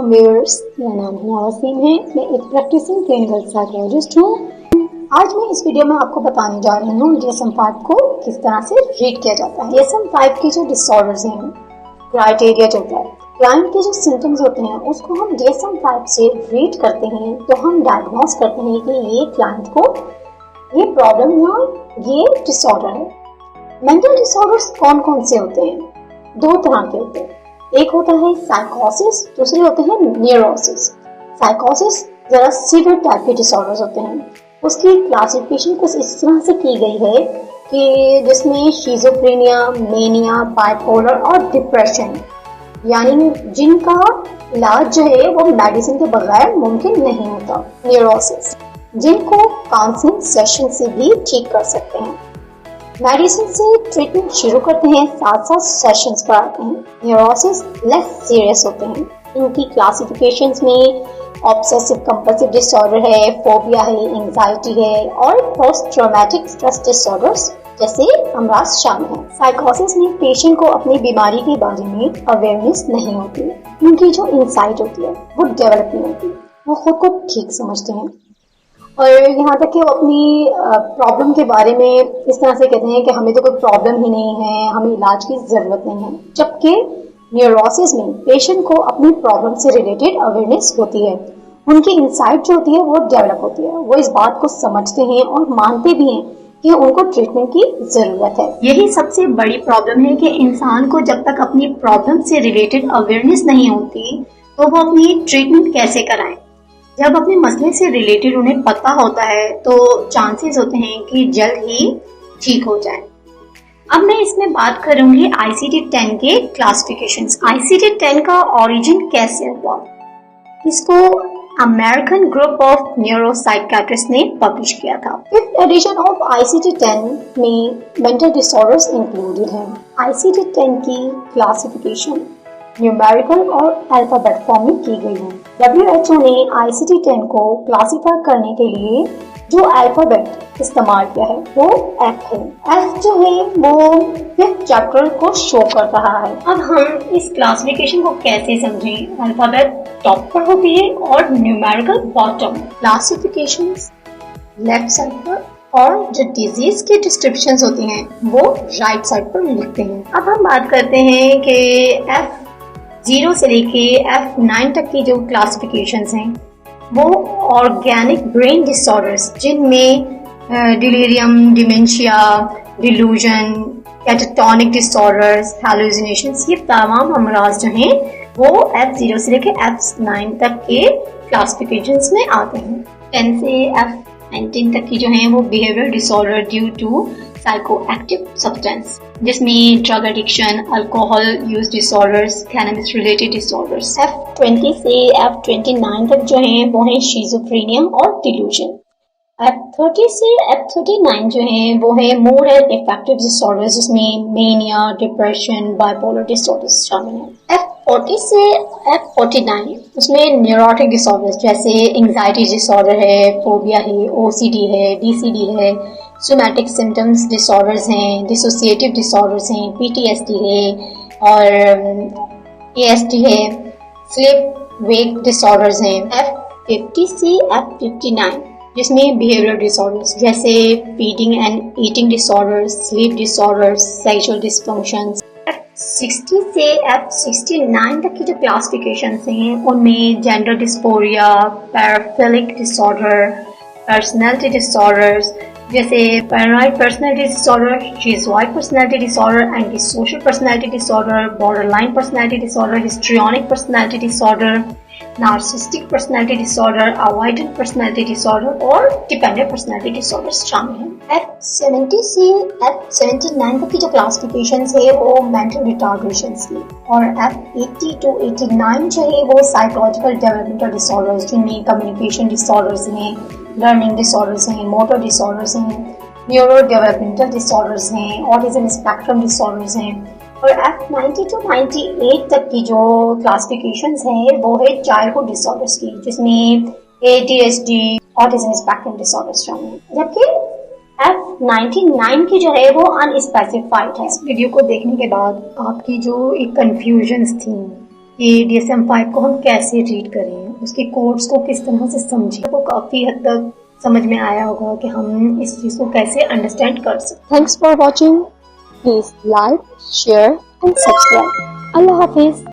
अस्सलाम व्यूअर्स, मेरा नाम हिना वसीम है। मैं एक प्रैक्टिसिंग क्लिनिकल साइकोलॉजिस्ट हूँ। आज मैं इस वीडियो में आपको बताने जा रही हूँ DSM-5 को किस तरह से रीड किया जाता है। DSM-5 की जो डिसऑर्डर्स हैं, क्राइटेरिया जो होता है, क्लाइंट के जो सिम्टम्स होते हैं उसको हम DSM-5 से रीड करते हैं, तो हम डायग्नोस करते हैं कि ये क्लाइंट को ये प्रॉब्लम या ये डिसऑर्डर है। मेंटल डिसऑर्डर्स कौन कौन से होते हैं? दो तरह के होते हैं। एक होता है साइकोसिस, दूसरे होते हैं न्यूरोसिस। साइकोसिस जरा सीवियर टाइप के डिसऑर्डर्स होते हैं। उसकी क्लासिफिकेशन कुछ इस तरह से की गई है कि जिसमें शिज़ोफ्रेनिया, मेनिया, बाइपोलर और डिप्रेशन, यानी जिनका इलाज जो है वो मेडिसिन के बगैर मुमकिन नहीं होता। न्यूरोसिस जिनको काउंसलिंग सेशन से भी ठीक कर सकते हैं। मेडिसिन से ट्रीटमेंट शुरू करते हैं, साथ साथ सेशंस पर आते हैं। न्यूरोसिस लेस सीरियस होते हैं। इनकी क्लासिफिकेशंस में ऑब्सेसिव कंपल्सिव डिसऑर्डर है, फोबिया है, एंजाइटी है और पोस्ट ट्रॉमेटिक स्ट्रेस डिसऑर्डर्स जैसे अमराज शामिल हैं। साइकोसिस में पेशेंट को अपनी बीमारी के बारे में अवेयरनेस नहीं होती है। उनकी जो इंसाइट होती है वो डेवलप नहीं होती, वो खुद को ठीक समझते हैं और यहाँ तक कि वो अपनी प्रॉब्लम के बारे में इस तरह से कहते हैं कि हमें तो कोई प्रॉब्लम ही नहीं है, हमें इलाज की ज़रूरत नहीं है। जबकि न्यूरोसिस में पेशेंट को अपनी प्रॉब्लम से रिलेटेड अवेयरनेस होती है, उनकी इंसाइट जो होती है वो डेवलप होती है, वो इस बात को समझते हैं और मानते भी हैं कि उनको ट्रीटमेंट की ज़रूरत है। यही सबसे बड़ी प्रॉब्लम है कि इंसान को जब तक अपनी प्रॉब्लम से रिलेटेड अवेयरनेस नहीं होती तो वो अपनी ट्रीटमेंट कैसे कराएं। जब अपने मसले से रिलेटेड उन्हें पता होता है तो चांसेस होते हैं कि जल्द ही ठीक हो जाए। अब मैं इसमें बात करूंगी ICD-10 के क्लासिफिकेशंस। ICD-10 का ओरिजिन कैसे हुआ, इसको अमेरिकन ग्रुप ऑफ न्यूरोसाइकियाट्रिस्ट ने पब्लिश किया था। 5th एडिशन ऑफ ICD-10 में मेंटल डिसऑर्डर्स इंक्लूडेड हैं। ICD-10 की क्लासिफिकेशन न्यूमेरिकल और अल्फाबेट फॉर्म में की गई है। WHO ने ICD-10 को क्लासिफाई करने के लिए जो अल्फाबेट इस्तेमाल किया है वो F है। F जो है वो 5th चैप्टर को शो कर रहा है। अब हम इस क्लासिफिकेशन को कैसे समझें? अल्फाबेट टॉप पर होती है और numerical bottom. Classifications left side पर और जो डिजीज के डिस्क्रिप्शंस होती हैं वो राइट साइड पर लिखते हैं। अब हम बात करते हैं कि F0 से लेके F9 तक की जो क्लासिफिकेशंस हैं वो ऑर्गेनिक ब्रेन डिसऑर्डर्स, जिनमें delirium, dementia, delusion, catatonic disorders, hallucinations, ये तमाम अमराज जो हैं वो F0 से लेके F9 तक के क्लासिफिकेशंस में आते हैं। 10 से F19 तक की जो हैं वो behaviour disorder due to psychoactive substance, जिसमें drug addiction, alcohol use disorders, cannabis related disorders. F20 से F29 तक जो हैं वो हैं शिज़ोफ्रेनिया और डिलूजन। F30 से F39 जो हैं वो है मूड एंड अफेक्टिव डिसऑर्डर्स, जिसमें मेनिया, डिप्रेशन, बाइपोलर डिसऑर्डर्स शामिल हैं। F40 से F49 उसमें न्यूरोटिक डिसऑर्डर्स जैसे एंजाइटी डिसऑर्डर है, फोबिया है, OCD है, DCD है, सोमैटिक सिम्टम्स डिसऑर्डर्स हैं, डिसोसिएटिव डिसऑर्डर्स हैं, PTSD है और ASD है, स्लीप वेक डिसऑर्डर्स हैं। F50 से F59 जिसमें बिहेवियर डिसऑर्डर्स जैसे feeding and eating disorders, sleep disorders, sexual dysfunctions. F60 से F69 तक की जो क्लासिफिकेशंस हैं उनमें gender dysphoria, paraphilic disorder, personality disorders जैसे paranoid personality disorder, schizoid personality disorder, anti social personality disorder, borderline personality disorder, histrionic personality disorder, narcissistic personality disorder, avoidant personality disorder और dependent personality disorders शामिल हैं। F70 से F79 तक की जो classifications है वो मेंटल रिटार्डेशंस की और F80 to 89 जो है वो साइकोलॉजिकल डेवलपमेंटल डिसऑर्डर्स, जिनमें कम्युनिकेशन डिसऑर्डर्स हैं, लर्निंग डिसऑर्डर्स हैं, मोटर डिसऑर्डर्स हैं, न्यूरो डेवलपमेंटल डिसऑर्डर्स हैं, ऑटिज्म स्पेक्ट्रम डिसऑर्डर्स हैं। और F90 to 98 तक की जो क्लासिफिकेशंस हैं वो है चाइल्डहुड डिसऑर्डर्स की, जिसमें ADHD, ऑटिज्म स्पेक्ट्रम डिसऑर्डर्स शामिल हैं। जबकि F99 की जो है वो अनस्पेसिफाइड है। इस वीडियो को देखने के बाद आपकी जो एक कंफ्यूजन्स थी कि DSM-5 को हम कैसे रीड करें, उसके कोड्स को किस तरह से समझें, तो काफी हद तक समझ में आया होगा कि हम इस चीज को कैसे अंडरस्टैंड कर सकते। Thanks for watching. Please like, share and subscribe. Allah Hafiz.